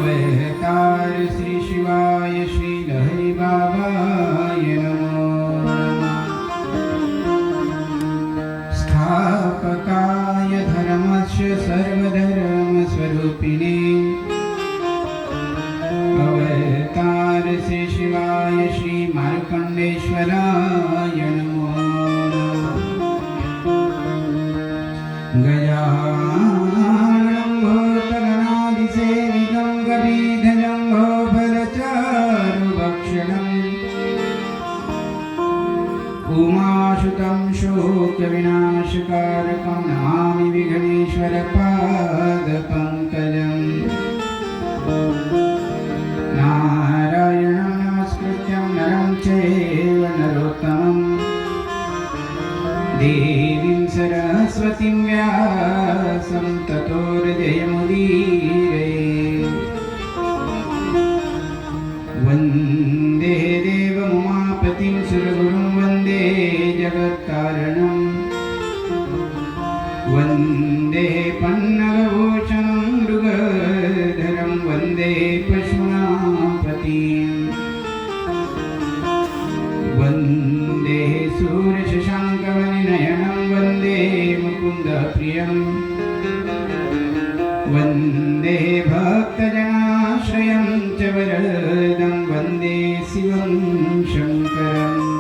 अवतार श्री शिवाय श्री लहरी बाबाय नमो नमः। स्थापकाय धर्मस्य सर्वधर्मस्वरूपिणे अवतार श्री शिवाय श्री मार्कण्डेश्वराय नमो नमः। गजाननं भूतगणादिसेवितं गवीधजम्भोफलचारुभक्षणम् उमासुतं शोकविनाशकारकं नमामि विघ्नेश्वरपादपङ्कजम्। नारायणं नमस्कृत्यं नरं चैव नरोत्तमम् देवीं सरस्वतीं व्यासं ततो हृदयमुदीरये। वन्दे देवमुमापतिं सुरगुरुं वन्दे जगत्कारणं वन्दे पन्नगभूषणं मृगधरं वन्दे पशूनापतिं वन्दे सूर्यशशाङ्कमणिनयनं वन्दे मुकुन्दप्रियं वन्दे भक्तजनाश्रयं च वरदं वन्दे शिवं शङ्करम्।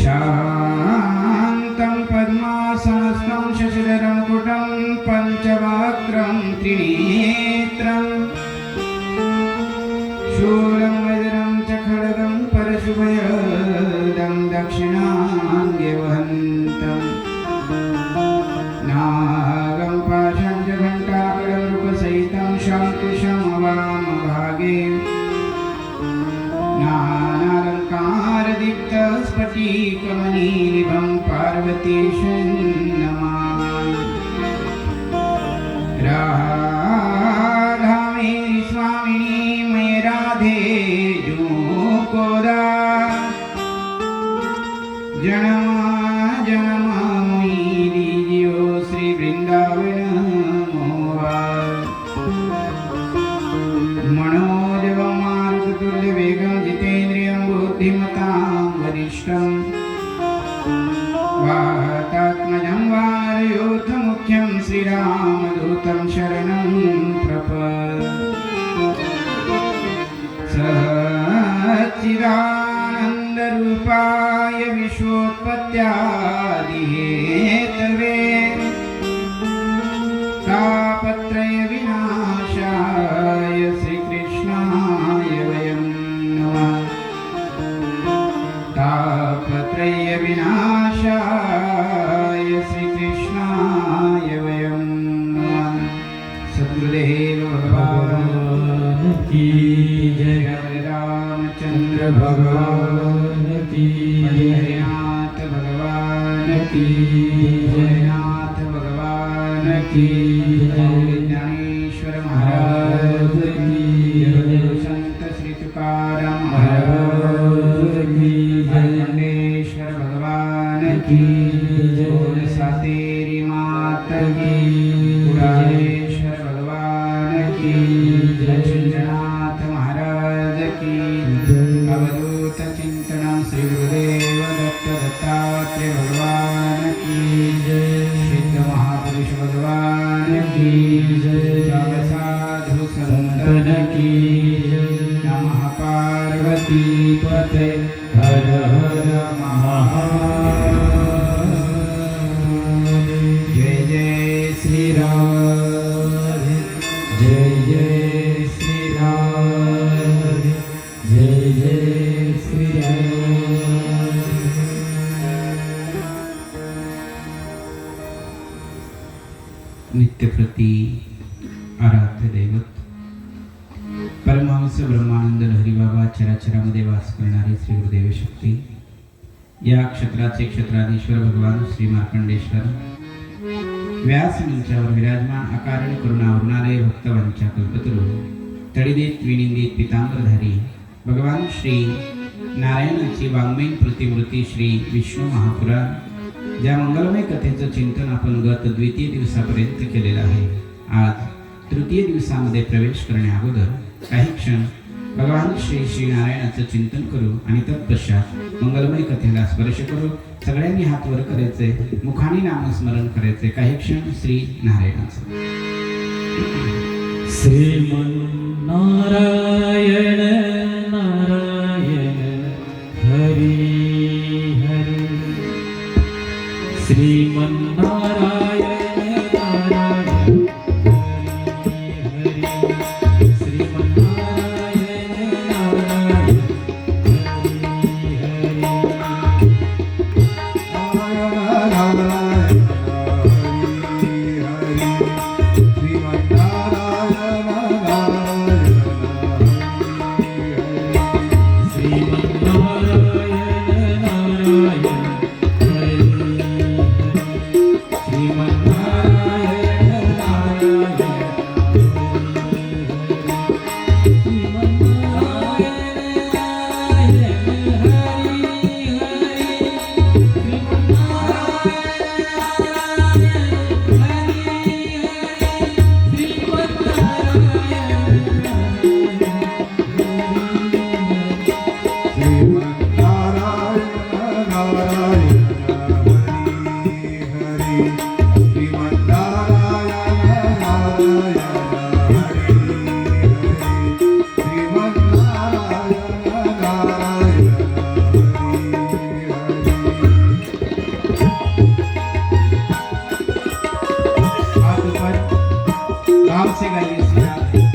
शान्तं पद्मासनस्थं शशिधरं कुटं पञ्चवक्त्रं त्रिनेत्रं शूलं वज्रं च खड्गं परशुभयदं दक्षिणाङ्गवहन्तम् नागं पाशं च घण्टाकरं रूपसहितं शङ्कुशं वामभागे नानालङ्कारदीप्तस्फटिकमणिनिभं पार्वतीशं नमामि। राधा मेरी स्वामिनी मैं राधे जो कोदा जन्म जन्म मोहि दीजियो श्री वृंदावन मोहा। मनोजवं मारुततुल्यवेगं जितेन्द्रियं बुद्धिमतां वरिष्ठं वातात्मजं वानरयूथमुख्यं श्रीरामदूतं शरणं प्रपद्ये। सच्चिदानन्दरूपाय विश्वोत्पत्त्यादिहेतवे तापत्रयविनाशाय श्रीकृष्णाय वयं नमः। तापत्रयविनाशाय श्रीकृष्णाय वयं नमः। सद्गुरुदेव भगवान की जय। रामचंद्र भगवान की जय। नाथ भगवान की जय। नाथ भगवान की जय। ज्ञानेश्वर महाराज की जय। संत श्री तुकाराम महाराज की जय। खंडेश्वर भगवान की जय। सातेरी माता की पुराणेश्वर भगवान की जय। चंद्रनाथ महाराज की अवधूत चिंतन श्री गुरुदेव दत्त दत्तात्रेय भगवान की जय। सिद्ध महापुरुष भगवान की जय। साधु संतन की जय। नमः पार्वती पते हर हर महादेव। जय जय श्री राम जय जय श्री राम जय जय श्री राम। नित्यप्रती आराध्य दैवत परमहंस ब्रह्मानंद लहरी बाबा चराचरामध्ये वास करणारे श्री गुरुदेव शक्ती या क्षेत्राचे क्षेत्राधीश्वर भगवान श्री मार्कंडेश्वर व्यास मंचावर विराजमान अकारण करुणावरुणालय भक्तवंचा कल्पतरू तळीदेत विनिंदित पितांबरधारी भगवान श्री नारायणाची वाङ्मयीन प्रतिमूर्ती श्री विष्णू महापुराण ज्या मंगलमय कथेचं चिंतन आपण गत द्वितीय दिवसापर्यंत केलेलं आहे। आज तृतीय दिवसामध्ये प्रवेश करण्या अगोदर काही क्षण भगवान श्री श्री नारायणाचं चिंतन करू आणि तत्पश्चात मंगलमय कथेला स्पर्श करू. सगळ्यांनी हात वर करायचे, मुखाने नामस्मरण करायचे. काही क्षण श्री नारायणाचं. श्रीमन्नारायण नारायण हरी हरी. श्रीमन्नारायण नारायण हरी हरी. श्रीमन्नारायण नारायण हरी हरी. से गाइए श्री राधे.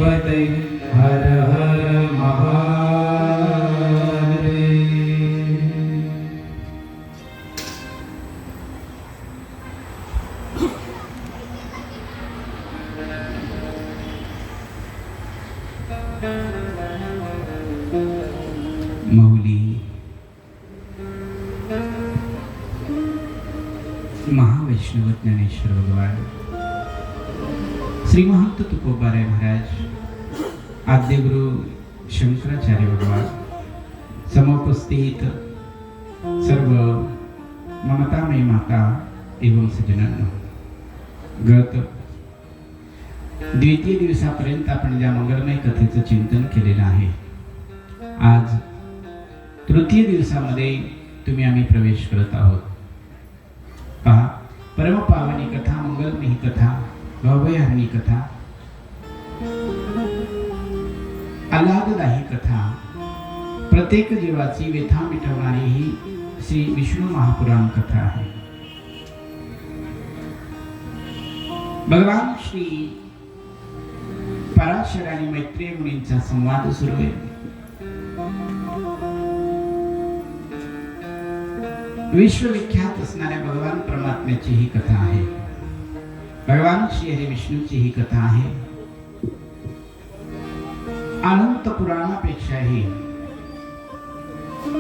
शिवते हर हर महादेव। मौली महावैष्णव ज्ञानेश्वर भगवान श्री महंत तुकोबाराय महाराज आद्य गुरु शंकराचार्य भगवान समुपस्थित सर्व ममतामयी माता एवं सज्जनांनो, गत द्वितीय दिवसापर्यंत आपण ज्या मंगलमय कथेचं चिंतन केलेलं आहे, आज तृतीय दिवसामध्ये आम्ही प्रवेश करत आहोत। पहा, परमपावनी कथा, मंगलमयी कथा, भव्यहरणी कथा, आल्हाददायी कथा, प्रत्येक जीवाची व्यथा मिटवणारी ही श्री विष्णू महापुराण कथा आहे। भगवान श्री पराशर आणि मैत्रेय मुनींचा संवाद सुरू आहे। विश्वविख्यात असणाऱ्या भगवान परमात्म्याची ही कथा आहे। भगवान श्री हरी विष्णूची ही कथा आहे। अनंत पुराणापेक्षाही,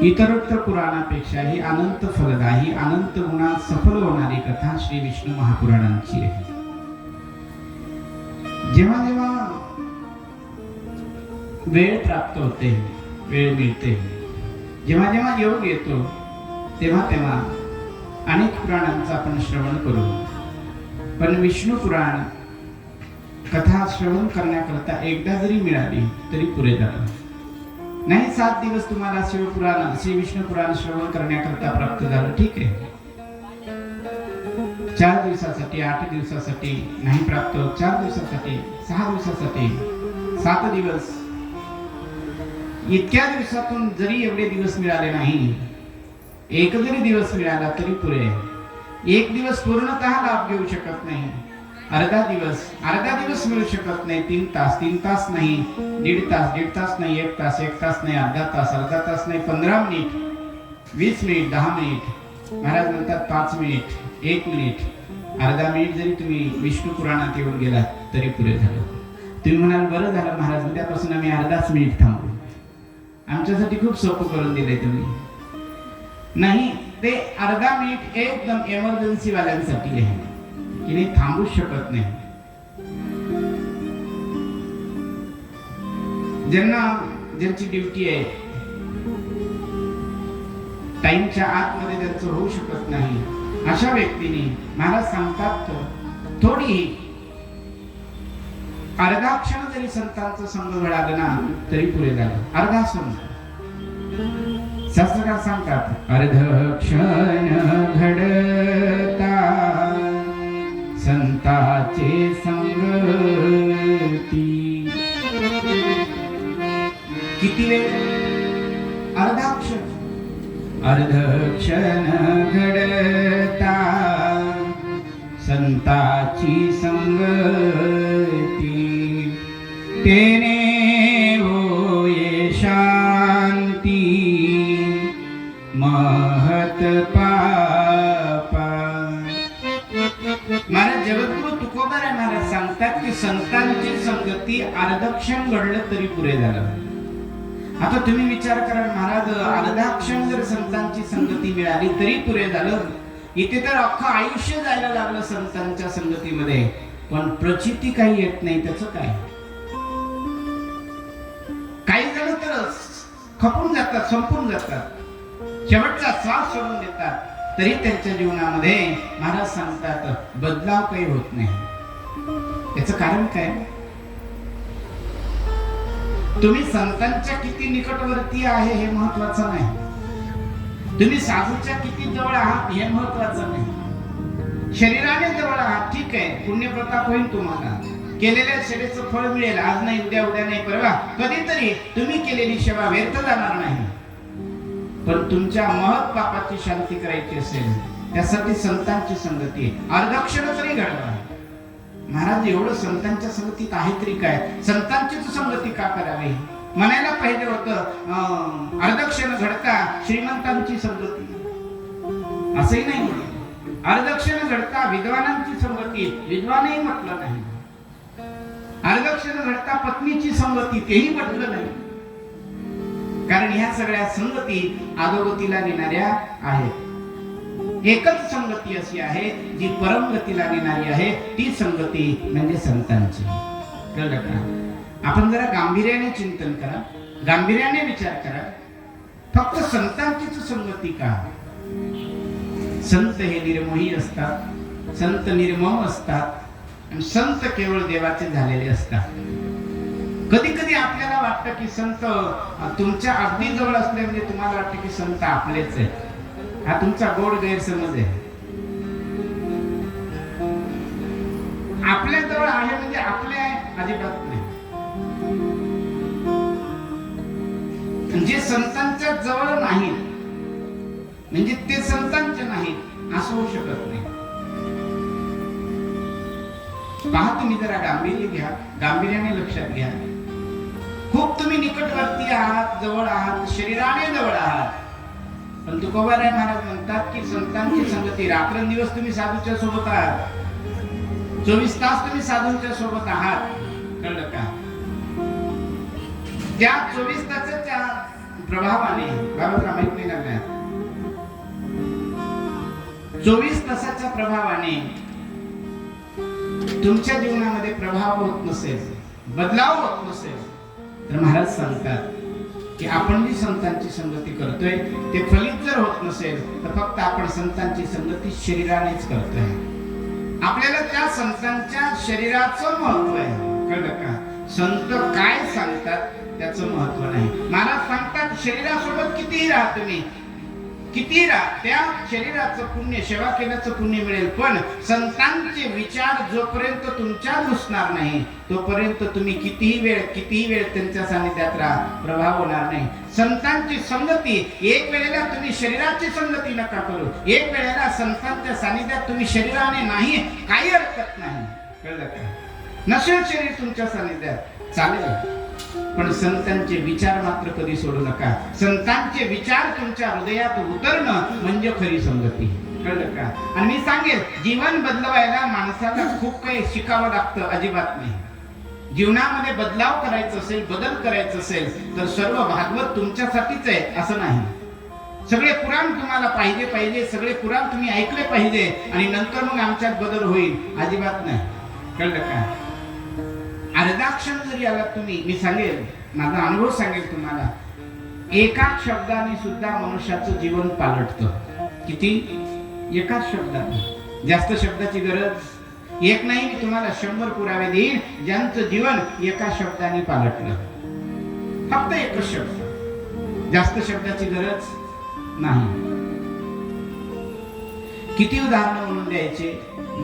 इतरोत्तर पुराणापेक्षाही अनंत फलदायी, अनंत गुणात सफल होणारी कथा श्री विष्णू महापुराणांची आहे। जेव्हा जेव्हा वेळ प्राप्त होते, वेळ मिळते, जेव्हा जेव्हा योग येतो, तेव्हा तेव्हा अनेक पुराणांचा आपण श्रवण करू। पण विष्णू पुराण कथा श्रवण करण्याकरता एकदा जरी मिळाली तरी पुरे झालं नाही। 7 दिवस तुम्हाला शिवपुराण, श्री विष्णू पुराण श्रवण करण्याकरता प्राप्त झालं, ठीक आहे। 4 दिवसासाठी, 8 दिवसासाठी नाही प्राप्त, 4 दिवसासाठी, 6 दिवसासाठी, 7 दिवस, इतक्या दिवसातून जरी एवढे दिवस मिळाले नाही, एक जरी दिवस मिळाला तरी पुरे। एक दिवस पूर्णतः लाभ घेऊ शकत नाही, अर्धा दिवस मिळू शकत नाही, 3 तास नाही, 1.5 तास नाही, 1 तास नाही, अर्धा तास नाही, 15 मिनिट, 20 मिनिट, 10 मिनिट, महाराज म्हणतात 5 मिनिट, 1 मिनिट, अर्धा मिनिट जरी तुम्ही विष्णू पुराणात येऊन गेलात तरी पुरे झालं। तुम्ही म्हणाल बरं झालं महाराज, उद्यापासून आम्ही अर्धाच मिनिट थांबू, आमच्यासाठी खूप सोपं करून दिले तुम्ही। नाही, ते अर्धा मिनिट एकदम इमर्जन्सी वाल्यांसाठी आहे की नाही, थांबू शकत नाही। ज्यांची ड्युटी आहे, टाइमच्या आतमध्ये त्यांचं होऊ शकत नाही, अशा व्यक्तीने महाराज सांगतात थोडी अर्धा क्षण जरी संतांचं संग मिळालं ना तरी पुरे झालं। अर्धा क्षण शास्त्रकार सांगतात, अर्ध क्षण घडता संताचे संगती। किती वेळ? अर्धा क्षण। अर्ध क्षण घडता संताची संगती, तेने होये शांती महत पापा। महाराज जगद्गुरु तुकोबाराय महाराज सांगतात की संतांची संगती अर्धक्षण घडलं तरी पुरे झालं। आता तुम्ही विचार करा महाराज, अर्धाक्षण जर संतांची संगती मिळाली तरी पुरे झालं, इथे तर अख्खं आयुष्य जायला लागलं संतांच्या संगतीमध्ये, पण प्रचिती काही येत नाही, त्याचं काय? काही जण तर खपून जातात, संपून जातात, शेवटचा श्वास सोडून देतात, तरी त्यांच्या जीवनामध्ये महाराज सांगतात बदलाव काही होत नाही। याचं कारण काय? तुम्ही संतांच्या किती निकटवर्ती आहे हे महत्वाचं नाही, तुम्ही साधूच्या किती जवळ आहात हे महत्वाचं नाही। शरीराने जवळ आहात, ठीक आहे, पुण्य प्रताप होईल, तुम्हाला केलेल्या सेवेचं फळ मिळेल, आज नाही, उद्या नाही, परवा कधीतरी तुम्ही केलेली सेवा व्यर्थ जाणार नाही। पण तुमच्या महत् पापाची शांती करायची असेल, त्यासाठी संतांची संगती अर्धक्षण तरी घडवा। महाराज एवढं संतांच्या संगतीत आहे तरी काय, संतांचीच संगती का करावी? म्हणायला पाहिजे होतं अर्धक्षण घडता श्रीमंतांची संगती, असंही नाही म्हटलं. अर्धक्षण घडता विद्वानांची संगती, विद्वानही म्हटलं नाही. अर्धक्षण घडता पत्नीची संगती, तेही म्हटलं नाही. कारण ह्या सगळ्या संगती अधोगतीला नेणाऱ्या आहेत. एकच संगती अशी आहे जी परमगतीला नेणारी आहे, ती संगती म्हणजे संतांची. कळलं का? आपण जरा गांभीर्याने चिंतन करा, गांभीर्याने विचार करा. फक्त संतांचीच संगती का? संत हे निर्मोही असतात, संत निर्मम असतात आणि संत केवळ देवाचे झालेले असतात. कधी कधी आपल्याला वाटतं की संत तुमच्या अगदी जवळ असले म्हणजे तुम्हाला वाटतं की संत आपलेच आहेत. हा तुमचा गोड गैरसमज आहे. आपल्या जवळ आहे म्हणजे आपले आहे अजिबात नाही. जे संतांच्या जवळ नाहीत म्हणजे ते संतांचे नाहीत असं होऊ शकत नाही. पहा, तुम्ही जरा गांभीर्य घ्या, गांभीर्याने लक्षात घ्या. खूप तुम्ही निकटवर्ती आहात, जवळ आहात, शरीराने जवळ आहात. पण तुकोबाराय महाराज म्हणतात की संतांची संगती, रात्रंदिवस तुम्ही साधूच्या सोबत आहात, 24 तास तुम्ही साधूंच्या सोबत आहात. कळलं का? त्या 24 तासाच्या प्रभावाने, बाबा माहित नाही लागल्या, 24 तासाच्या प्रभावाने तुमच्या जीवनामध्ये प्रभाव होत नसेल, बदलाव होत नसेल, तर महाराज सांगतात की आपण जी संतांची संगती करतोय ते फलित जर होत नसेल तर फक्त आपण संतांची संगती शरीरानेच करतोय. आपल्याला त्या संतांच्या शरीराचं महत्व आहे. कळलं का? संत काय सांगतात त्याचं महत्व नाही. महाराज सांगतात शरीरासोबत कितीही राहा तुम्ही, किती राहा, त्या शरीराचं पुण्य, सेवा केल्याचं पुण्य मिळेल. पण संतांचे विचार जोपर्यंत तुमच्यात घुसणार नाही तोपर्यंत तुम्ही कितीही वेळ त्यांच्या सानिध्यात राहा, प्रभाव होणार नाही. संतांची संगती, एक वेळेला तुम्ही शरीराची संगती नका करू, एक वेळेला संतांच्या सानिध्यात तुम्ही शरीराने नाही, काही हरकत नाही. कळलं का? नसेल शरीर तुमच्या सानिध्यात चालेल, पण संतांचे विचार मात्र कधी सोडू नका. संतांचे विचार तुमच्या हृदयात उतरणं म्हणजे खरी संगती. कळलं का? आणि मी सांगेल, जीवन बदलवायला माणसाला खूप काही शिकावं लागतं, अजिबात नाही. जीवनामध्ये बदलाव करायचा असेल, बदल करायचा असेल तर सर्व भागवत तुमच्यासाठीच आहे असं नाही. सगळे पुराण तुम्हाला पाहिजे, सगळे पुराण तुम्ही ऐकले पाहिजे आणि नंतर मग आमच्यात बदल होईल, अजिबात नाही. कळलं का? अर्धा क्षण जरी आला तुम्ही, मी सांगेल, माझा अनुभव सांगेल तुम्हाला, एका शब्दाने सुद्धा मनुष्याचं जीवन पालटतं. किती? एकाच शब्दाने. जास्त शब्दाची गरज एक नाही. मी तुम्हाला 100 पुरावे देईन ज्यांचं जीवन एका शब्दाने पालटलं. फक्त एकच शब्द, जास्त शब्दाची गरज नाही. किती उदाहरणं म्हणून द्यायचे,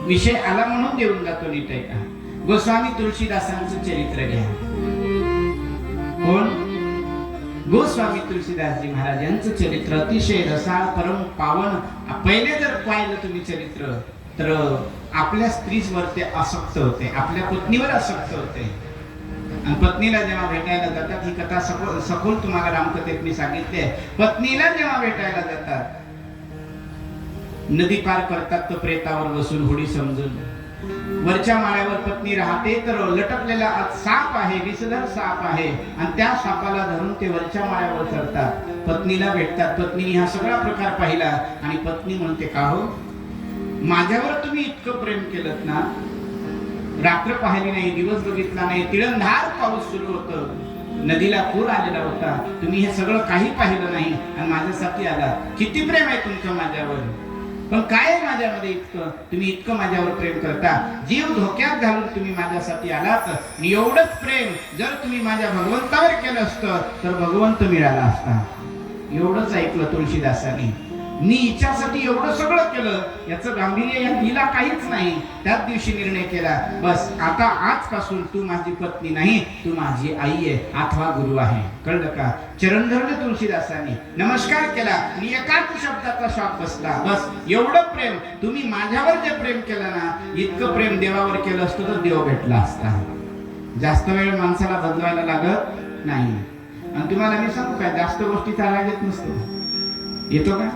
विषय आला म्हणून देऊन जातो नीट आहे का? गोस्वामी तुलसीदासांचं चरित्र घ्या. कोण? गोस्वामी तुलसीदासजी महाराज यांचं चरित्र अतिशय रसाळ, परम पावन. पहिले जर पाहिलं तुम्ही चरित्र तर आपल्या स्त्रीवर ते आसक्त होते, आपल्या पत्नीवर आसक्त होते. आणि पत्नीला जेव्हा भेटायला जातात, ही कथा सखोल तुम्हाला रामकथेत मी सांगितले. पत्नीला जेव्हा भेटायला जातात, नदी पार करतात तर प्रेतावर बसून होडी समजून, वरच्या माळ्यावर पत्नी राहते तर लटकलेला साप आहे, विषधर साप आहे, आणि त्या सापाला धरून ते वरच्या माळ्यावर चढतात. पत्नीला भेटतात. पत्नीने हा सगळा प्रकार पाहिला आणि पत्नी म्हणते, का हो, माझ्यावर तुम्ही इतकं प्रेम केलं ना, रात्र पाहिली नाही, दिवस बघितला नाही, तिळंधार पाऊस सुरू होतं, नदीला पूर आलेला होता, तुम्ही हे सगळं काही पाहिलं नाही आणि माझ्यासाठी आला. किती प्रेम आहे तुमचं माझ्यावर, पण काय आहे माझ्यामध्ये इतकं, तुम्ही इतकं माझ्यावर प्रेम करता, जीव धोक्यात घालून तुम्ही माझ्यासाठी आलात. एवढंच प्रेम जर तुम्ही माझ्या भगवंतावर केलं असतं तर भगवंत मिळाला असता. एवढंच ऐकलं तुळशीदासांनी. मी हिच्यासाठी एवढं सगळं केलं, याचं गांभीर्य या हिला काहीच नाही. त्याच दिवशी निर्णय केला, बस आता आजपासून तू माझी पत्नी नाही, तू माझी आई आहे अथवा गुरु आहे. कळलं का? चरण धरले तुळशीदासांनी, नमस्कार केला आणि एकाच शब्दाचा शॉक बसला. बस एवढं प्रेम तुम्ही माझ्यावर जे प्रेम केलं ना, इतकं प्रेम देवावर केलं असतं तर देव भेटला असता. जास्त वेळ माणसाला बदलायला लागत नाही. आणि तुम्हाला मी सांगू काय, जास्त गोष्टीचा राग येत नसतो. येतो का?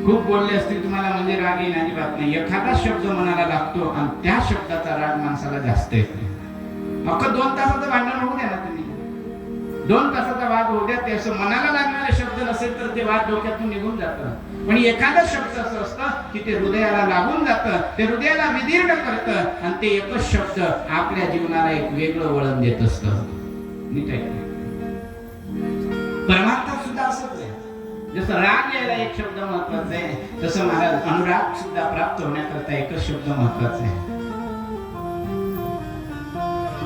खूप बोलले असतील तुम्हाला म्हणजे राग येईल अजिबात नाही. एखादा शब्द मनाला लागतो आणि त्या शब्दाचा राग माणसाला जास्त येतो. अख्खं 2 तासाचं भांडण होऊ द्या ना तुम्ही, 2 तासाचा वाद होऊ द्या, ते असं मनाला लागणारे शब्द नसेल तर ते वाद डोक्यातून निघून जातं. पण एखादा शब्द असं असतं की ते हृदयाला लागून जातं, ते हृदयाला विदीर्ण करतं आणि ते एकच शब्द आपल्या जीवनाला एक वेगळं वळण देत असतं. नीट आहे. परमात्मा सुद्धा असंच आहे. जसं राग यायला एक शब्द महत्वाचा आहे, तसं महाराज अनुराग सुद्धा प्राप्त होण्याकरता एकच शब्द महत्वाचा आहे.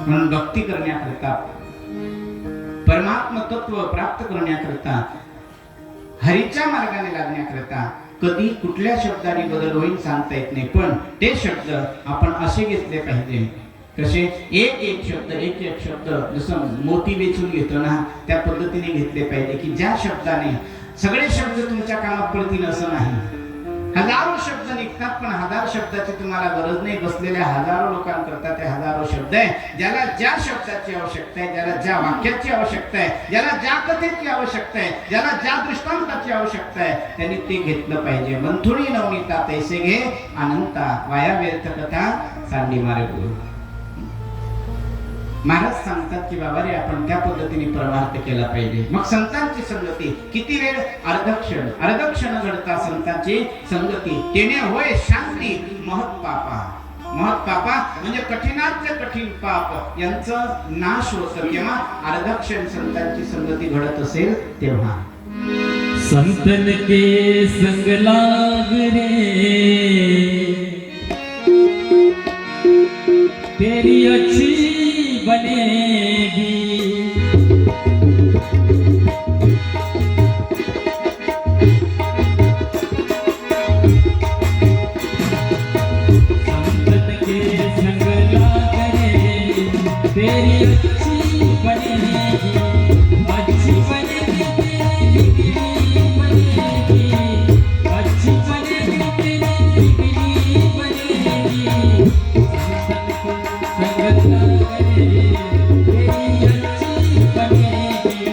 म्हणून भक्ती करण्याकरता, परमात्म तत्व प्राप्त करण्याकरता, हरीच्या मार्गाने लागण्याकरता कधी कुठल्या शब्दाने बदल होईल सांगता येत नाही. पण ते शब्द आपण असे घेतले पाहिजे, कसे? एक शब्द जसं मोती वेचून घेतो ना, त्या पद्धतीने घेतले पाहिजे की ज्या शब्दाने सगळे शब्द तुमच्या कामात पडतील असं नाही. हजारो शब्द निघतात पण 1000 शब्दाची तुम्हाला गरज नाही. बसलेल्या हजारो लोकांकरता ते हजारो शब्द आहे. ज्याला ज्या शब्दाची आवश्यकता आहे, ज्याला ज्या वाक्याची आवश्यकता आहे, ज्याला ज्या कथेची आवश्यकता आहे, ज्याला ज्या दृष्टांताची आवश्यकता आहे, त्यांनी ते घेतलं पाहिजे. मंथुरी नवनीता तैसे घे अनंता, वाया व्यर्थ कथा सांडी मार्ग. महाराज सांगतात की बाबा रे, आपण त्या पद्धतीने परमार्थ केला पाहिजे. मग संतांची संगती किती वेळ? अर्धक्षण घडता संतांची संगती, तेने होय शांती महत्पापा. महत्पापा म्हणजे कठीणातले कठीण पाप यांचं नाश होतं केव्हा? अर्धक्षण संतांची संगती घडत असेल तेव्हा. संतन के संग लाग रे, तेरी अच्छी बनेगी. संतन के संग लाग रे, तेरी अच्छी बनेगी. अच्छी बनेगी तेरी बिगड़ी बनेगी. अच्छी बनेगी तेरी बिगड़ी बनेगी. संतन को संग लाग रे, तेरी अच्छी बनेगी.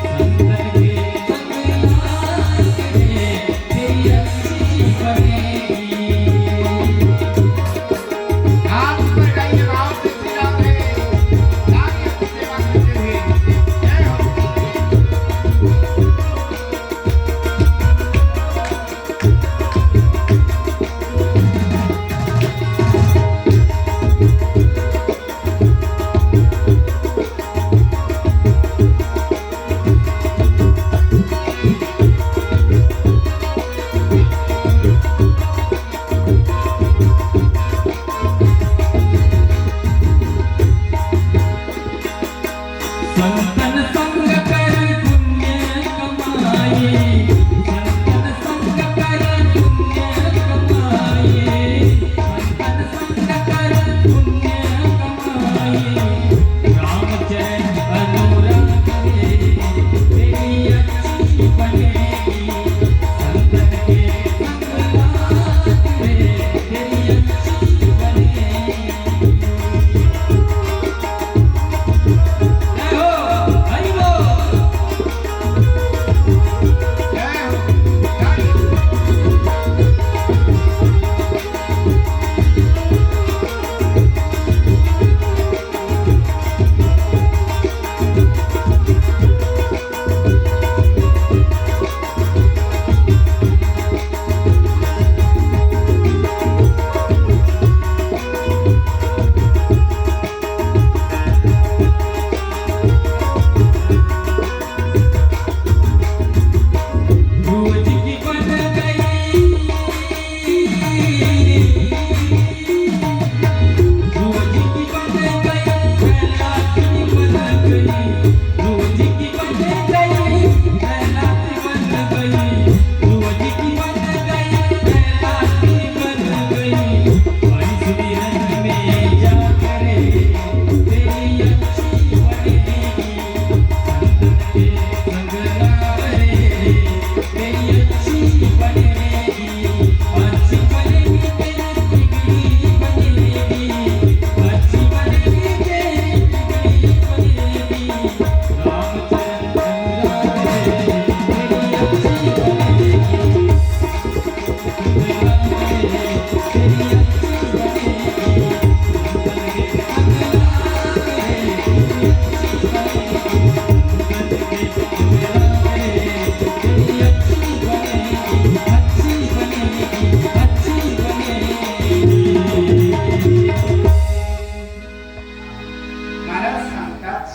संतन के संग लाग रे, तेरी अच्छी बनेगी. हाथ ऊपर उठाइए, भाव से श्री राम है, ताकि अपनी सेवा करते हुए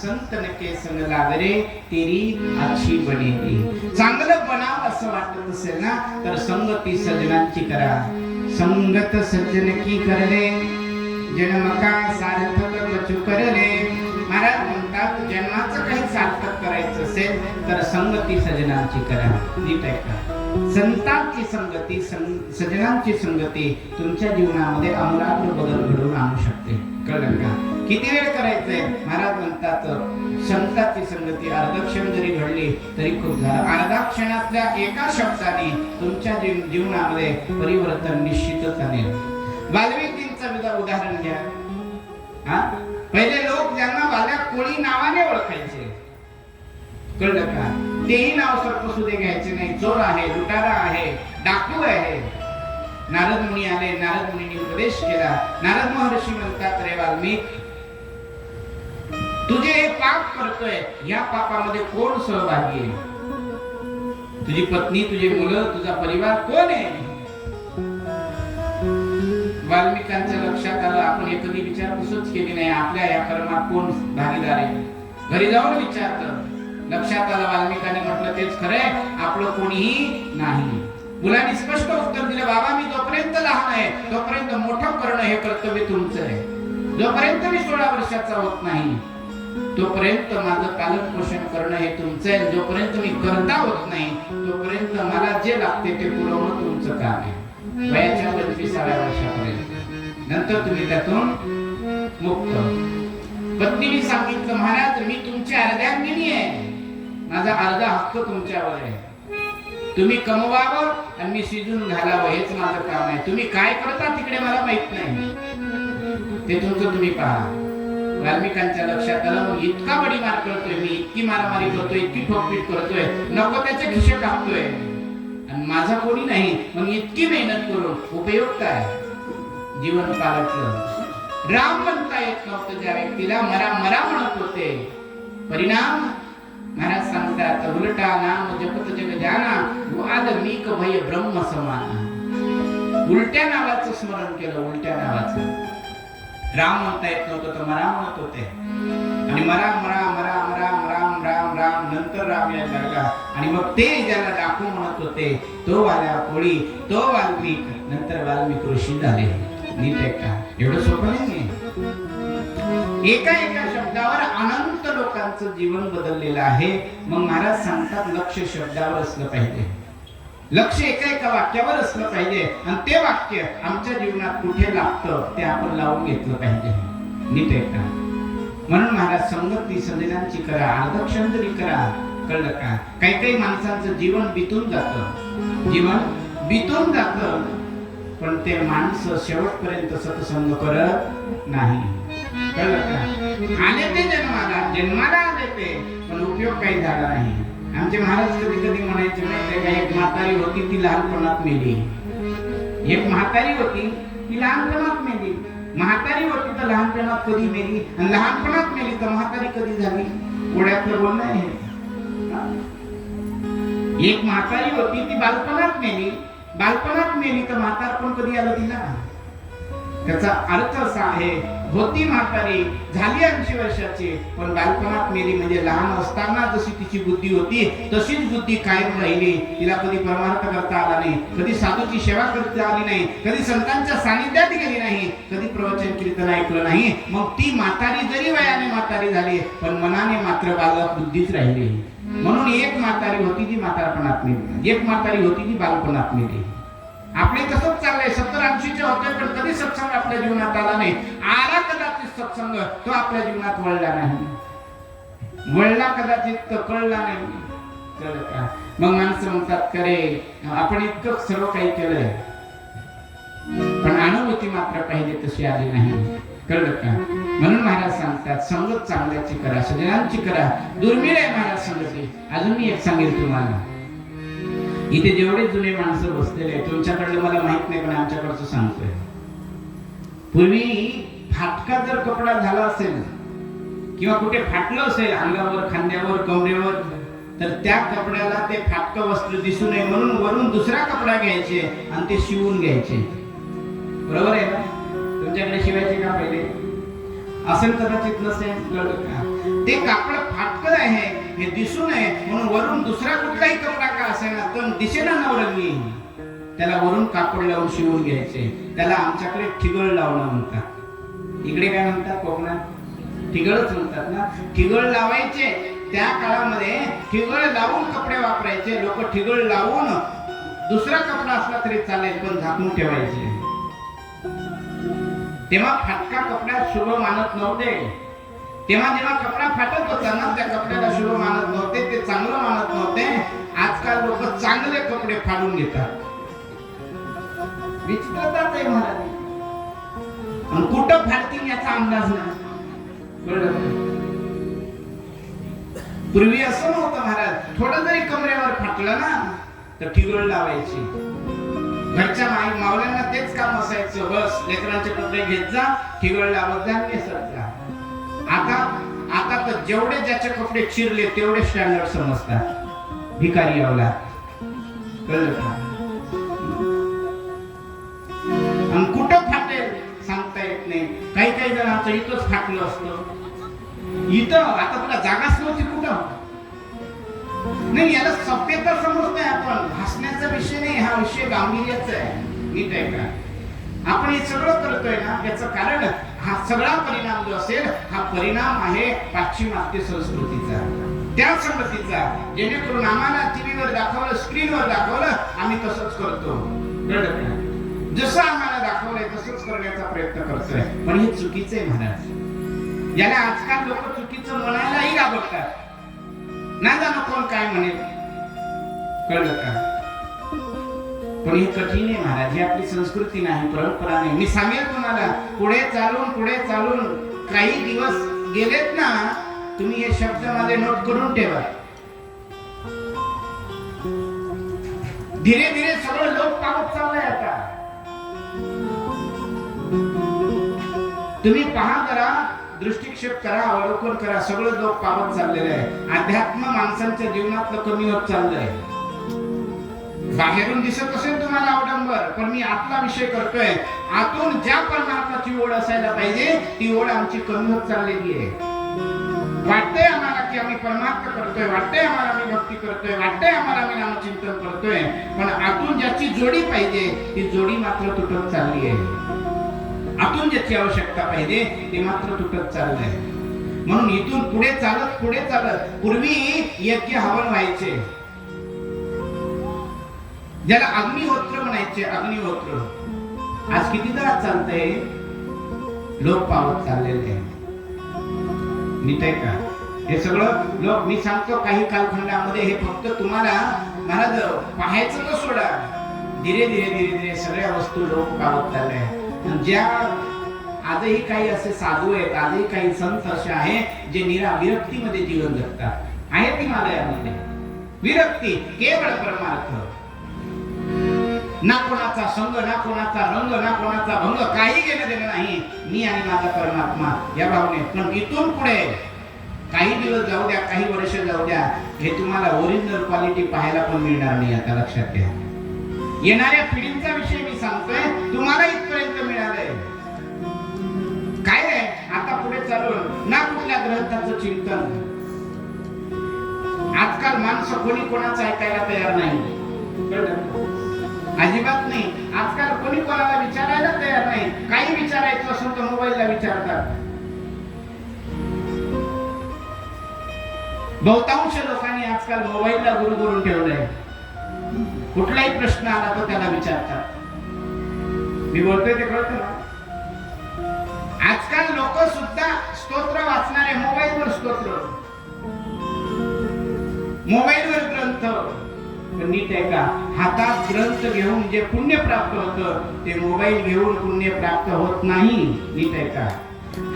संत के संग लागरे तेरी अच्छी बनेगी. चांगलं बनावं असं वाटत असेल ना तर संगती सज्जनांची करा. संगत सज्जन की करले जन्म का सार्थक कछु करले. महाराज म्हणतात जन्माचं काही सार्थक करायचं असेल तर संगती सज्जनांची करा. नीट ऐका. संतांची संगती सज्जनांची संगती तुमच्या जीवनामध्ये आमूलाग्र बदल घडवून आणू शकते. कळलं का? किती वेळ करायचंय? महाराज म्हणतात संतांची संगती अर्धक्षण जरी घडली तरी खूप झालं. अर्धा क्षणातल्या एका शब्दाने तुमच्या जीवनामध्ये परिवर्तन निश्चितच आणेल. वाल्मिकींचं उदाहरण घ्या. हा, पहिले लोक ज्यांना वाल्या कोळी नावाने ओळखायचे, कळलं का? तेही नाव सर्पसुदे घ्यायचे नाही. चोर आहे, लुटारा आहे, डाकू आहे. नारद मुनी आले. नारद मुनींनी उपदेश केला. नारद महर्षी म्हणतात रे वाल्मिक, तुझे हे पाप करतोय, या पापामध्ये कोण सहभागी आहे? तुझी पत्नी, तुझे मुलं, तुझा परिवार कोण आहे? वाल्मिकांच्या लक्षात आलं आपण हे कधी विचारपूसच केली नाही, आपल्या या कर्मात कोण भागीदार आहे. घरी जाऊन विचारलं. लक्षात आलं. वाल्मिकांनी म्हटलं तेच खरंय, आपलं कोणीही नाही. मुलांनी स्पष्ट उत्तर दिलं, बाबा मी जोपर्यंत लहान आहे तोपर्यंत मोठं करणं हे कर्तव्य तुमचं आहे. जोपर्यंत मी 16 वर्षाचा होत नाही तोपर्यंत माझं पालन पोषण करणं हे तुमचं आहे. जोपर्यंत मी करता होत नाही तोपर्यंत मला जे लागते ते पुरवणं तुमचं काम आहे. वयाच्या 25व्या वर्षापर्यंत नंतर तुम्ही त्यातून मुक्त. पत्नीने सांगितलं, महाराज मी तुमची अर्ध्यांगिनी आहे, माझा अर्धा हक्क तुमच्यावर आहे. तुम्ही कमवावं आणि मी शिजून घालावं हेच माझं काम आहे. तुम्ही काय करता तिकडे मला माहित नाही, ते तुमचं तुम्ही पहा. वाल्मिकांच्या लक्षात आलं, इतका बडी मार करतोय मी, इतकी मारामारी करतोय, इतकी ठोकपीट करतोय, नको त्याचे खिशे कापतोय आणि माझा कोणी नाही, मग इतकी मेहनत करून उपयोग काय? जीवन पालटलं. राम म्हणता येत नव्हतं ज्या व्यक्तीला मरा मरा म्हणत होते. परिणाम महाराज सांगतात, उलटा नाम जपत जग जाना वाद मीक भय ब्रह्म समान. उलट्या नावाचं स्मरण केलं. उलट्या नावाचं राम म्हणता येत नव्हतं तर मरा म्हणत होते. आणि मरा मरा मरा राम राम राम राम नंतर राम यायला लागला. आणि मग ते ज्याला डाकू म्हणत होते तो वाल्या कोळी, तो वाल्मिक, नंतर वाल्मिक ऋषी झाले. नीट आहे का? एवढं सोपं नाही. एका एका शब्दावर अनंत लोकांचं जीवन बदललेलं आहे. मग महाराज सांगतात लक्ष शब्दावर असलं पाहिजे, लक्ष एका एका वाक्यावर असलं पाहिजे आणि ते वाक्य आमच्या जीवनात कुठे लागतं ते आपण लावून घेतलं पाहिजे. नीट आहे का? म्हणून महाराज संगती सज्जनांची करा, अर्धक्षण जरी करा. कळलं का? काही काही माणसांचं जीवन बितून जातं, जीवन बितून जातं, पण ते माणसं शेवटपर्यंत सत्संग करत नाही. कळलं का? आले ते जन्माला आले ते, पण उपयोग काही झाला नाही. आमचे महाराज कधी कधी म्हणायचे माहिती का, एक म्हातारी होती ती लहानपणात मेली. एक म्हातारी होती ती लहानपणात मेली. म्हातारी होती तर लहानपणात कधी मेली आणि लहानपणात मेली तर म्हातारी कधी झाली? ओढ्यातलं बोलणं आहे. एक म्हातारी होती ती बालपणात मेली. बालपणात मेली तर म्हातारपण कधी आलं तिला? त्याचा अर्थ असा आहे, होती म्हातारी, झाली 80 वर्षाची, पण बालपणात मेली. म्हणजे लहान असताना जशी तिची बुद्धी होती तशीच बुद्धी कायम राहिली. तिला कधी परमार्थ करता आला नाही, कधी साधूची सेवा करता आली नाही, कधी संतांच्या सानिध्यात गेली नाही, कधी प्रवचन कीर्तन ऐकलं नाही. मग ती म्हातारी जरी वयाने म्हातारी झाली पण मनाने मात्र बालक बुद्धीच राहिली. म्हणून एक म्हातारी होती ती म्हातारपणात मेली, एक म्हातारी होती ती बालपणात मेली. आपले तसंच चाललंय. 70-80चे होते पण कधी सत्संग आपल्या जीवनात आला नाही. आला कदाचित सत्संग, तो आपल्या जीवनात वळला नाही. वळला कदाचित तर कळला नाही. कळलं का? मग माणसं म्हणतात करे आपण इतकं सर्व काही केलंय पण अनुभूती मात्र पाहिजे तशी आली नाही. कळलं का? म्हणून महाराज सांगतात संगत चांगल्याची करा, सज्जनांची करा. दुर्मिळ आहे महाराज संगती. अजून मी एक सांगेल तुम्हाला. इथे जेवढे जुने माणसं बसलेले आहेत, तुमच्याकडलं मला माहित नाही पण आमच्याकडचं सांगतोय. पूर्वी फाटका जर कपडा झाला असेल किंवा कुठे फाटलं असेल अंगावर, खांद्यावर, कमरेवर, तर त्या कपड्याला ते फाटकं वस्त्र दिसू नये म्हणून वरून दुसरा कपडा घ्यायचे आणि ते शिवून घ्यायचे. बरोबर आहे ना? तुमच्याकडे शिवायचे का पहिले? असेल कदाचित नसेल, कळलं का? ते कापड फाटकं आहे हे दिसू नये म्हणून वरून दुसरा कुठलाही कपडा का असेना तर दिसेना नवरंगी, त्याला वरून कापड लावून शिवून घ्यायचे. त्याला आमच्याकडे ठिगळ लावणं म्हणतात. इकडे काय म्हणतात? कोकणात ठिगळच म्हणतात ना. ठिगळ लावायचे. त्या काळामध्ये ठिगळ लावून कपडे वापरायचे लोक. ठिगळ लावून दुसरा कपडा असला तरी चालेल पण झाकून ठेवायचे. तेव्हा फाटका कपडा शुभ मानत नव्हते. तेव्हा जेव्हा कपडा फाटत होता ना त्या कपड्याला शुभ मानत नव्हते, ते चांगलं मानत नव्हते. आजकाल लोक चांगले कपडे फाडून घेतात. विचित्रताच आहे महाराज. आणि कुठं फाडतील याचा अंदाज नाही. पूर्वी असं नव्हतं महाराज. थोडं जरी कमरेवर फाटलं ना तर ठिगळ लावायची. घरच्या मावल्यांना तेच काम असायचं. बस लेकरांचे कपडे घेत जा, ठिगळ लावत जा, नेसत जा. आता तर जेवढे ज्याचे कपडे चिरले तेवढे स्टँडर्ड समजतात. भिकारी अवलाद. कळलं का? आणि कुठं फाटेल सांगता येत नाही. काही जणांचं इथंच फाटलं असतं. इथं आता तुला जागाच नव्हती कुठं. नाही, याला सभ्यता समजतोय आपण. हसण्याचा विषय नाही, हा विषय गांभीर्याचा आहे. नीट आहे का? आपण हे सगळं करतोय ना त्याचं कारण हा सगळा परिणाम जो असेल हा परिणाम आहे पाश्चिमात्य संस्कृतीचा, त्या संगतीचा. जेणेकरून आम्हाला टीव्हीवर दाखवलं, स्क्रीनवर दाखवलं, आम्ही तसंच करतो. जसं आम्हाला दाखवलंय तसंच करण्याचा प्रयत्न करतोय. पण हे चुकीचं आहे महाराज. याला आजकाल लोक चुकीचं म्हणायलाही घाबरतात. ना जाणं कोण काय म्हणेल. कळलं का? पण हे कठीण आहे महाराज. ही आपली संस्कृती नाही, परंपरा नाही. मी सांगेल तुम्हाला, पुढे चालून काही दिवस गेलेत ना, तुम्ही हे शब्द मध्ये नोट करून ठेवा. धीरे धीरे सगळं लोक पावत चाललंय. आता तुम्ही पहा जरा, दृष्टिक्षेप करा, अवलोकन करा. सगळं लोक पावत चाललेलं आहे. अध्यात्म माणसांच्या जीवनातलं कमी होत चाललंय. बाहेरून दिसत असेल तुम्हाला अवडंबर, पण मी आतला विषय करतोय. आतून ज्या परमात्म्याची ओढ असायला पाहिजे ती ओढ आमची कमी होत चाललेली आहे. वाटतंय आम्हाला की आम्ही परमात्मा करतोय, वाटतंय आम्हाला आम्ही भक्ती करतोय, वाटतंय आम्हाला आम्ही नामचिंतन करतोय, पण आतून ज्याची जोडी पाहिजे ती जोडी मात्र तुटत चालली आहे. आतून ज्याची आवश्यकता पाहिजे ते मात्र तुटत चाललंय. म्हणून इथून पुढे चालत पूर्वी यज्ञ हवन व्हायचे, ज्याला अग्निहोत्र म्हणायचे. अग्निहोत्र आज किती जरा चालतंय, लोक पावत चाललेले आहे. नीट आहे का? हे सगळं लोक, मी सांगतो काही कालखंडामध्ये हे फक्त तुम्हाला महाराज पाहायचं तर सोडा. धीरे धीरे सगळ्या वस्तू लोक पावत चालल्या. ज्या आजही काही असे साधू आहेत, आजही काही संत असे आहेत जे विरक्तीमध्ये जीवन जगतात. आहेत हिमालयामध्ये विरक्ती, केवळ परमार्थ. ना कोणाचा संग, ना कोणाचा रंग, ना कोणाचा भंग, काही घेणं देणं नाही. मी आणि माझा परमात्मा या भावने. पण इथून पुढे काही दिवस जाऊ द्या, काही वर्ष जाऊ द्या, हे तुम्हाला ओरिजिनल क्वालिटी पाहायला पण मिळणार नाही. आता लक्षात घ्या. येणाऱ्या पिढींचा विषय मी सांगतोय, तुम्हाला इथपर्यंत मिळालंय. काय आहे आता पुढे चालून ना कुठल्या ग्रंथाचं चिंतन. आजकाल माणसं कोणी कोणाचं ऐकायला तयार नाही. अजिबात नाही. आजकाल कोणी कोणाला विचारायला तयार नाही. काही विचारायचं असेल तर मोबाईलला विचारतात. बहुतांश लोकांनी आजकाल मोबाईलला गुरु करून ठेवलंय. कुठलाही प्रश्न आला तर त्याला विचारतात. मी बोलतोय ते कळतं ना? आजकाल लोक सुद्धा स्तोत्र वाचणारे मोबाईलवर स्तोत्र, मोबाईलवर ग्रंथ. नीट आहे का? हातात ग्रंथ घेऊन जे पुण्य प्राप्त होतं ते मोबाईल घेऊन पुण्य प्राप्त होत नाही. नीट आहे का?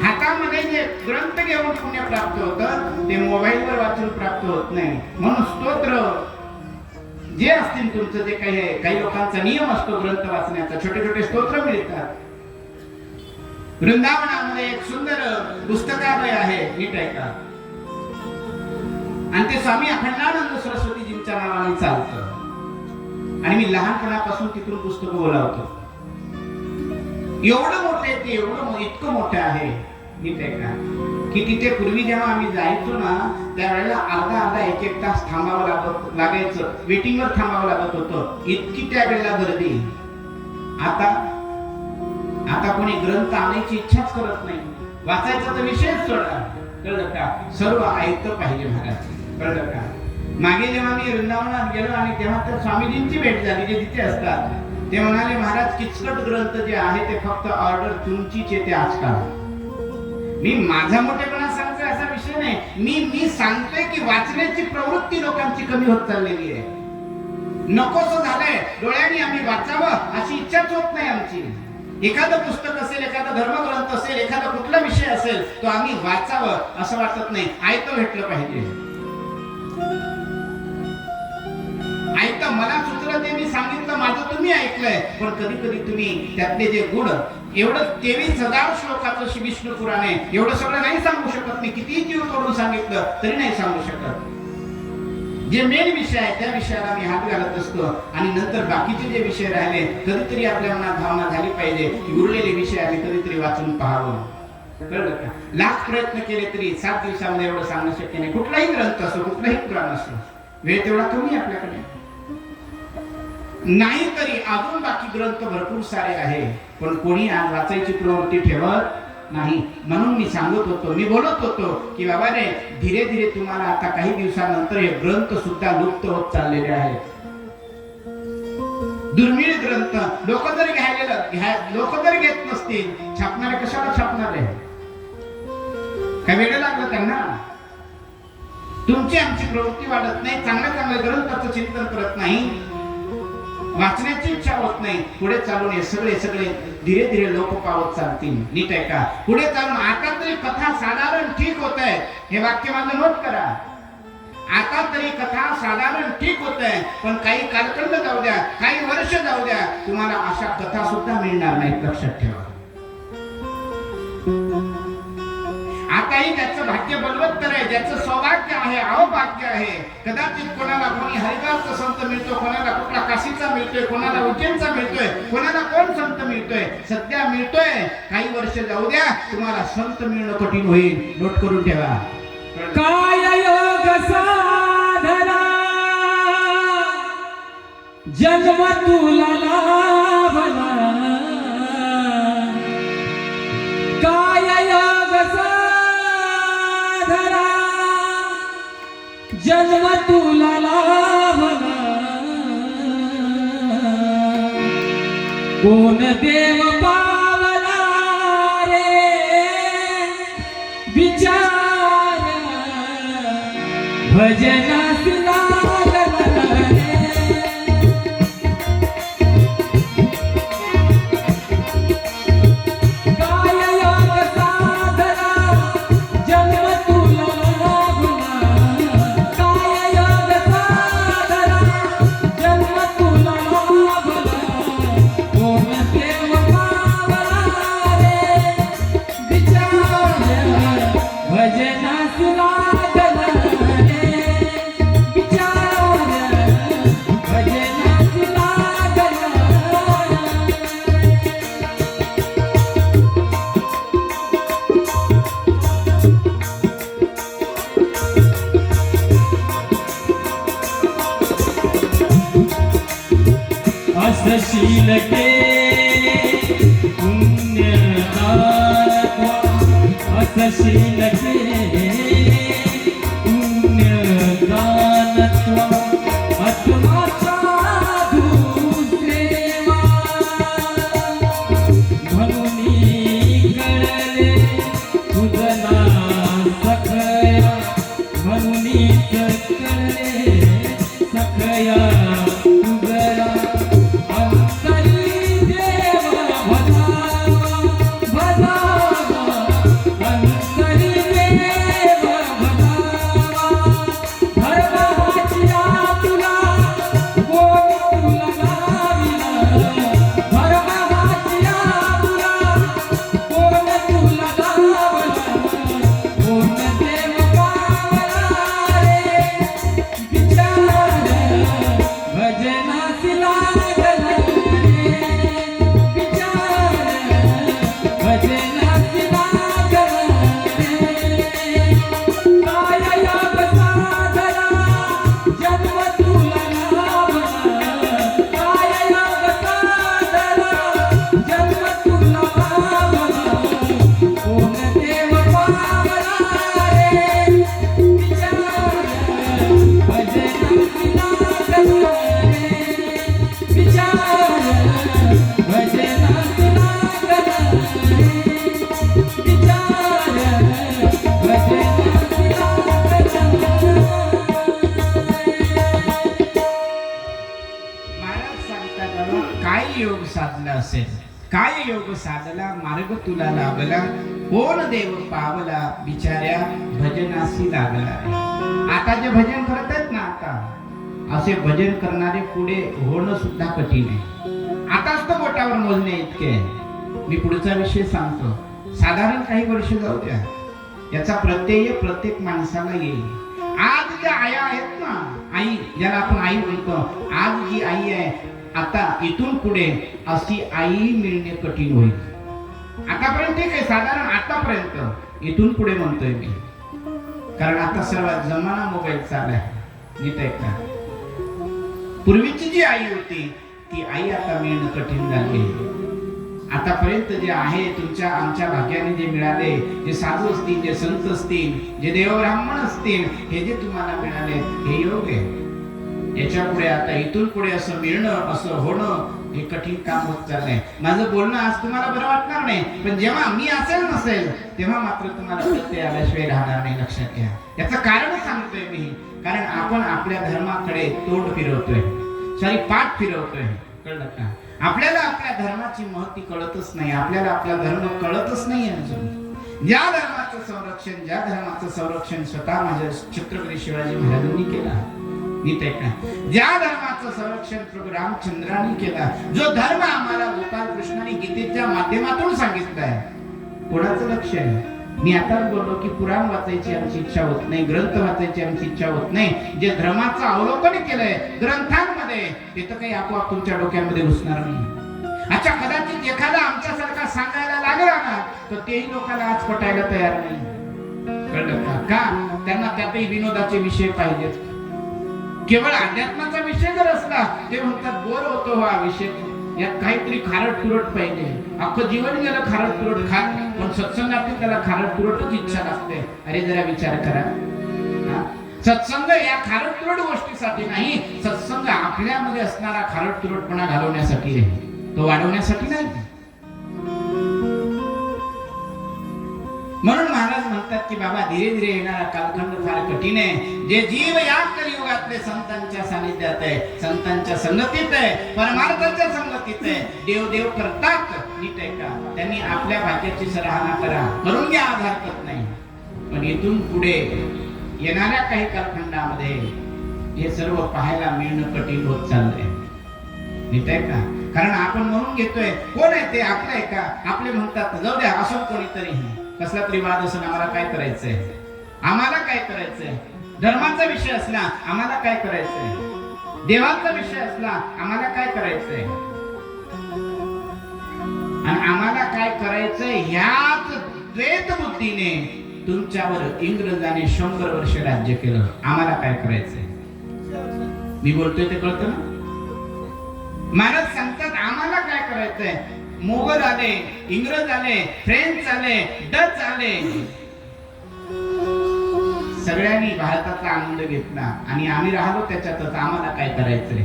हातामध्ये जे ग्रंथ घेऊन पुण्य प्राप्त होतं ते मोबाईलवर वाचून प्राप्त होत नाही. म्हणून स्तोत्र जे असतील तुमचं जे काही आहे, काही लोकांचा नियम असतो ग्रंथ वाचण्याचा, छोटे छोटे स्तोत्र मिळतात. वृंदावनामध्ये एक सुंदर पुस्तकालय आहे. नीट आहे का? आणि ते स्वामी अखंडानंद सरस्वतीजींच्या नावाने चालतं. आणि मी लहानपणापासून तिथून पुस्तकं बोलावतो. एवढं मोठं आहे ते, इतकं मोठं आहे. नीट आहे का? की तिथे पूर्वी जेव्हा आम्ही जायचो ना त्यावेळेला अर्धा अर्धा एक तास थांबावं लागायचं, वेटिंगवर थांबावं लागत होतं, इतकी त्यावेळेला गर्दी. आता कोणी ग्रंथ आणायची इच्छाच करत नाही, वाचायचा तर विषयच सोडा. कळलं का? सर्व ऐकतं पाहिजे महाराज. कळलं का? मागे जेव्हा मी वृंदावनात गेलो आणि तेव्हा तर स्वामीजींची भेट झाली जे तिथे असतात, ते म्हणाले महाराज किचकट ग्रंथ जे आहे ते फक्त ऑर्डर तुमचीच येते आजकाल. मी माझा मोठेपणा सांगतोय असा विषय नाही, मी सांगतोय की वाचण्याची प्रवृत्ती लोकांची कमी होत चाललेली आहे. नकोसं झालंय, डोळ्यांनी आम्ही वाचावं अशी इच्छाच होत नाही आमची. एखादं पुस्तक असेल, एखादा धर्मग्रंथ असेल, एखादा कुठला विषय असेल तो आम्ही वाचावं असं वाटत नाही. ऐकतं भेटलं पाहिजे. ऐकतं मला सुचलं ते मी सांगितलं, माझं तुम्ही ऐकलंय, पण कधी कधी तुम्ही त्यातले जे गुण, एवढं 23,000 श्लोकाचं विष्णू पुराण आहे, एवढं सगळं नाही सांगू शकत. मी कितीही जीव करून सांगितलं तरी नाही सांगू शकत. जे मेन विषय आहे त्या विषयाला मी हात घालत असतो आणि नंतर बाकीचे जे विषय राहिले कधीतरी आपल्या मनात भावना झाली पाहिजे की उरलेले विषय आम्ही कधीतरी वाचून पाहावं. कळलं का? लाख प्रयत्न केले तरी 7 दिवसामध्ये एवढं सांगणं शक्य नाही. कुठलाही ग्रंथ असो, कुठलाही पुराण असो, वेळ तेवढा कमी आपल्याकडे नाही. तरी अजून बाकी ग्रंथ भरपूर सारे आहे, पण कोणी आज वाचायची प्रवृत्ती ठेवत नाही. म्हणून मी सांगत होतो, मी बोलत होतो की बाबा रे, धीरे धीरे तुम्हाला आता काही दिवसानंतर हे ग्रंथ सुद्धा लुप्त होत चाललेले आहेत. दुर्मिळ ग्रंथ लोक जर घेत नसतील, छापणारे कशाला छापणार आहे? काय वेळ लागलं त्यांना? तुमची आमची प्रवृत्ती वाढत नाही, चांगल्या ग्रंथाचं चिंतन करत नाही, वाचण्याची इच्छा होत नाही. पुढे चालून हे सगळे धीरे धीरे लोक पावत चालतील. नीट आहे का? पुढे चालून आता तरी कथा साधारण ठीक होत आहे, हे वाक्य माझं नोट करा. आता तरी कथा साधारण ठीक होत आहे, पण काही कालखंड जाऊ द्या, काही वर्ष जाऊ द्या, तुम्हाला अशा कथा सुद्धा मिळणार नाहीत. लक्षात ठेवा. आताही ज्याचं भाग्य बलवत्तर आहे, ज्याचं सौभाग्य आहे, अहोभाग्य आहे, कदाचित कोणाला कोणी हरिद्वारचा संत मिळतो, कोणाला कुठला काशीचा मिळतोय, कोणाला उज्जैनचा मिळतोय, कोणाला कोण संत मिळतोय, सध्या मिळतोय. काही वर्ष जाऊ द्या, तुम्हाला संत मिळणं कठीण होईल. नोट करून ठेवा. काय योग साधना जन्म तुला लाभला, काय योग साधना जन्म तुला लाभला, कोण देव पावला रे विचार, भजनास लागला रे. काय योग साधना जन्म तुला लाभला, काय योग साधना जन्म तुला लाभला, कोण देव पावला रे विचार, भजनास लागला रे विचार, भजनास लागला. असशील केले पुण्यदात्वा, असशील केले पुण्यदानत्वा, आत्माचा दुसेवा, म्हणून कळले तुझना सखया, म्हणून कळले सखया तुझला. अंतरी देव भजावा, भजावा, अंतरी देव महाराज सांगतात बाबा, काय योग साधला असेल, काय योग साधला, मार्ग तुला लाभला, कोण देव पावला, बिचाऱ्या भजनासी लागला रे. आता जे भजन करत आहेत ना, आता असे भजन करणारे पुढे होणं सुद्धा कठीण आहे. आताच तर बोटावर मोजणे इतके आहे. मी पुढचा विषय सांगतो. साधारण काही वर्ष जाऊ द्या, याचा प्रत्यय प्रत्येक माणसाला येईल. आज ज्या आया आहेत ना, आई ज्याला आपण आई म्हणतो, आज जी आई आहे, आता इथून पुढे अशी आई मिळणे कठीण होईल. आतापर्यंत ठीक आहे, साधारण आतापर्यंत, इथून पुढे म्हणतोय मी, कारण आता सर्वात जमाना मोबाईलचा आलाय. नीट आहे का? पूर्वीची जी आई होती ती आई आता मिळणं कठीण झाली. आतापर्यंत जे आहे तुमच्या आमच्या भाग्याने जे मिळाले, जे साधू असतील, जे संत असतील, जे देवब्राह्मण असतील, हे जे तुम्हाला मिळाले हे योग आहे. याच्या पुढे आता इथून पुढे असं मिळणं, असं होणं हे कठीण काम होत चाललंय. माझं बोलणं आज तुम्हाला बरं वाटणार नाही, पण जेव्हा मी असेल नसेल तेव्हा मात्र तुम्हाला प्रत्यय आल्याशिवाय राहणार नाही. लक्षात घ्या. याचं कारण सांगतोय मी, कारण आपण आपल्या धर्माकडे तोंड फिरवतोय, सॉरी पाठ फिरवतोय. कळलं का? आपल्याला आपल्या धर्माची महती कळतच नाही, आपल्याला आपला धर्म कळतच नाही अजून. ज्या धर्माचं संरक्षण स्वतः माझ्या छत्रपती शिवाजी महाराजांनी केला. नीट आहे का? ज्या धर्माचं संरक्षण प्रभू रामचंद्रांनी केला, जो धर्म आम्हाला गोपाल कृष्णाने गीतेच्या माध्यमातून सांगितलाय, कोणाचं लक्ष आहे? मी आताच बोललो की पुराण वाचायची आमची इच्छा होत नाही, ग्रंथ वाचायची आमची इच्छा होत नाही. जे धर्माचं अवलोकन केलंय ग्रंथांमध्ये ते तर काही आपोआप तुमच्या डोक्यामध्ये घुसणार नाही. अच्छा, कदाचित एखादा आमच्यासारखा सांगायला लागला ना, तर तेही लोकांना आज पटायला तयार नाही. कळलं का? का? त्यांना त्यातही विनोदाचे विषय पाहिजेत. केवळ अध्यात्माचा विषय जर असला ते म्हणतात बोर होतो हा विषय, यात काहीतरी खारट तुरट पाहिजे. अख्खं जीवन गेलं खारट तुरट खात, पण सत्संगात त्याला खारट तुरटच इच्छा लागते. अरे जरा विचार करा. सत्संग या खारट तुरट गोष्टीसाठी नाही, सत्संग आपल्यामध्ये असणारा खारट तुरटपणा घालवण्यासाठी आहे, तो वाढवण्यासाठी नाही. म्हणून महाराज म्हणतात की बाबा, धीरे धीरे येणारा कालखंड फार कठीण आहे. जे जीव या कलियुगातले संतांच्या सानिध्यात आहे, संतांच्या संगतीत आहे, परमार्थाच्या संगतीत आहे, देव देव करतात. नीट आहे का? त्यांनी आपल्या भाग्याची सराहना करून घ्या, आधार करत नाही. पण इथून पुढे येणाऱ्या काही कालखंडामध्ये हे सर्व पाहायला मिळणं कठीण होत चाललंय. नीट आहे का? कारण आपण म्हणून घेतोय, कोण आहे ते? आपलं आहे का? आपले म्हणतात जाऊ द्या, असं कोणीतरी, कसला तरी वाद असून आम्हाला काय करायचंय, आम्हाला काय करायचंय. धर्माचा विषय असला आम्हाला काय करायचंय, देवाचा विषय असला आम्हाला काय करायचंय, आणि आम्हाला काय करायचंय ह्याच द्वैत बुद्धीने तुमच्यावर इंग्रजांनी 100 वर्ष राज्य केलं. आम्हाला काय करायचंय? मी बोलतोय ते कळतं ना? महाराज सांगतात आम्हाला काय करायचंय. मोगल आले, इंग्रज आले, फ्रेंच आले, डच आले, सगळ्यांनी भारताचा आनंद घेतला आणि आम्ही राहिलो त्याच्यातच. आम्हाला काय करायचंय?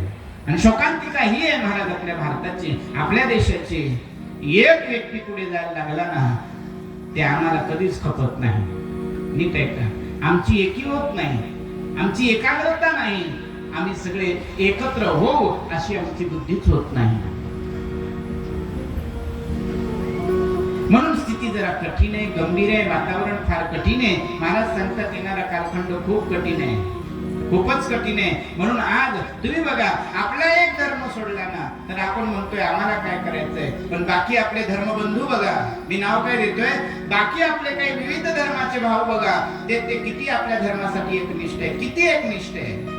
आणि शोकांतिका ही आहे महाराज आपल्या भारताची, आपल्या देशाची. एक व्यक्ती पुढे जायला लागला ना, ते आम्हाला कधीच खपत नाही. नीट आहे का? आमची एकी होत नाही, आमची एकाग्रता नाही, आम्ही सगळे एकत्र होऊ अशी आमची बुद्धीच होत नाही. म्हणून स्थिती जरा कठीण आहे, गंभीर आहे, वातावरण फार कठीण आहे. महाराज सांगतात येणारा कालखंड खूप कठीण आहे, खूपच कठीण आहे. म्हणून आज तुम्ही बघा, आपला एक धर्म सोडला ना तर आपण म्हणतोय आम्हाला काय करायचंय, पण बाकी आपले धर्मबंधू बघा, मी नाव काय देतोय, बाकी आपले काही विविध धर्माचे भाव बघा, ते किती आपल्या धर्मासाठी एकनिष्ठ आहे, किती एकनिष्ठ आहे.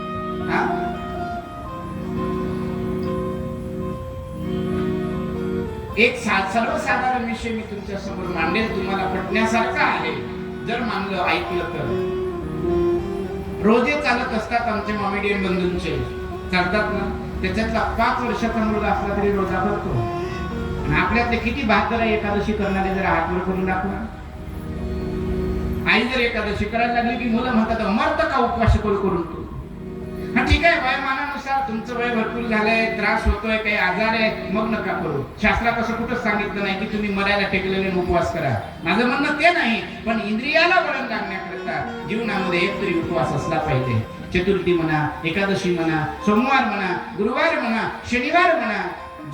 एक सर्वसाधारण विषय मी तुमच्या समोर मांडेल, तुम्हाला पटण्यासारखा आहे. जर मानलं, ऐकलं तर. रोजे चालत असतात आमचे मॉमेडियन बंधूंचे, चालतात ना, त्याच्यातला 5 वर्षाचा मुलगा असला तरी रोजा भरतो. आणि आपल्यातले किती 72 एकादशी करणारे जर हात वर करून दाखवा. आई जर एकादशी करायला लागली की मुलं म्हणतात मरत का उपवास करून तू. हा ठीक आहे, वयोमानानुसार तुमचं वय भरपूर झालंय, त्रास होतोय, काही आजार आहे, मग नका करू. शास्त्रात असं कुठंच सांगितलं नाही की तुम्ही मरायला टेकलेले उपवास करा. माझं म्हणणं ते नाही, पण इंद्रियाला वळण लागण्याकरता जीवनामध्ये एक तरी उपवास असला पाहिजे. चतुर्थी म्हणा, एकादशी म्हणा, सोमवार म्हणा, गुरुवार म्हणा, शनिवार म्हणा,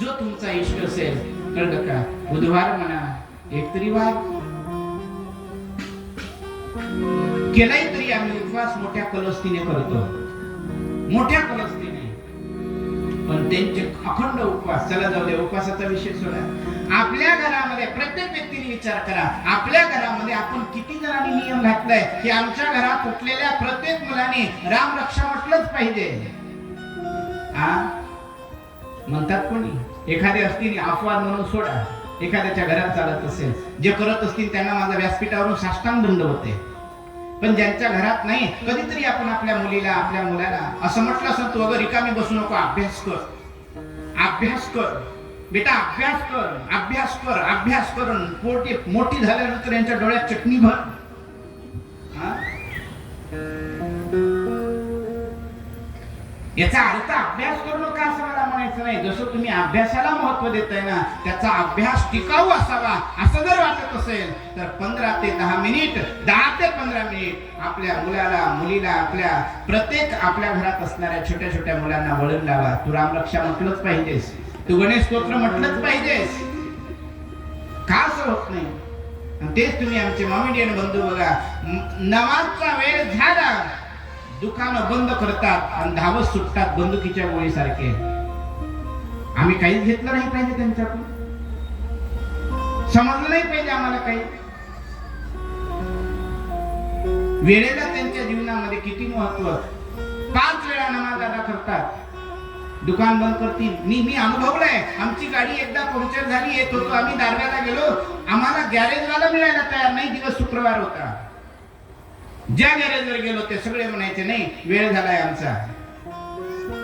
जो तुमचा इष्ट असेल, कळलं का? बुधवार म्हणा, एक तरी वार केलाय तरी आम्ही उपवास मोठ्या कलस्तीने करतो, मोठ्या कलस्तीने. पण त्यांचे अखंड उपवास, चला जाऊ दे, उपवासाचा विषय सोडा. आपल्या घरामध्ये प्रत्येक व्यक्तीने विचार करा, आपल्या घरामध्ये आपण किती जणांनी नियम घातलाय की आमच्या घरात उठलेल्या प्रत्येक मुलाने राम रक्षा म्हटलंच पाहिजे. म्हणतात कोणी, एखाद्या असतील अपवाद म्हणून सोडा, एखाद्याच्या घरात चालत असेल, जे करत असतील त्यांना माझा व्यासपीठावरून साष्टांग दंड होते. पण ज्यांच्या घरात नाही, कधीतरी आपण आपल्या मुलीला, आपल्या मुलाला असं म्हटलं असं, तू अगं रिकामी बसू नको, अभ्यास कर, अभ्यास कर बेटा, अभ्यास कर, अभ्यास कर, अभ्यास करून मोठी झाल्यानंतर यांच्या डोळ्यात चटणी भर. याचा अर्थ अभ्यास करू नका असं मला म्हणायचं नाही. जसं तुम्ही अभ्यासाला महत्व देताय ना, त्याचा अभ्यास टिकाऊ असावा असं जर वाटत असेल तर 15 ते 10 मिनिट, 10 ते 15 मिनिट आपल्या मुलाला, मुलीला, आपल्या प्रत्येक आपल्या घरात असणाऱ्या छोट्या छोट्या मुलांना वळण लावा. तू रामरक्षा म्हटलंच पाहिजेस, तू गणेश स्तोत्र म्हटलंच पाहिजेस. का असं होत नाही? तेच तुम्ही आमचे मॉमेडियन बंधू बघा, नमाजचा वेळ झाला, दुकानं बंद करतात आणि धावत सुटतात बंदुकीच्या गोळीसारखे. आम्ही काहीच घेतलं नाही पाहिजे त्यांच्याकडून, समजलं नाही पाहिजे आम्हाला काही. वेळेला त्यांच्या जीवनामध्ये किती महत्व. 5 वेळा नमाज अदा करतात, दुकान बंद करतील. मी अनुभवलंय. आमची गाडी एकदा पंक्चर झाली, येत होतो आम्ही दारव्याला गेलो, आम्हाला गॅरेजवाला मिळायला तयार नाही. दिवस शुक्रवार होता. ज्या गॅरेजवर गेलो ते सगळे म्हणायचे, नाही वेळ झालाय, आमचा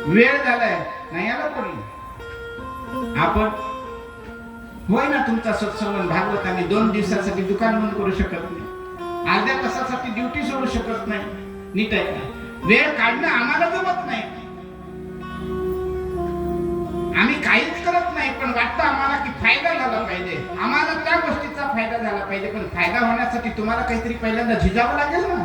वेळ झालाय, नाही आला कोणी. आपण होय ना, तुमचा सत्संग भागवत आम्ही 2 दिवसासाठी दुकान बंद करू शकत नाही, अर्ध्या तासासाठी ड्युटी सोडू शकत नाही. नीट आहे का? वेळ काढणं आम्हाला जमत नाही, आम्ही काहीच करत नाही, पण वाटतं आम्हाला की फायदा झाला पाहिजे, आम्हाला त्या गोष्टीचा फायदा झाला पाहिजे. पण फायदा होण्यासाठी तुम्हाला काहीतरी पहिल्यांदा झिजावं लागेल ना.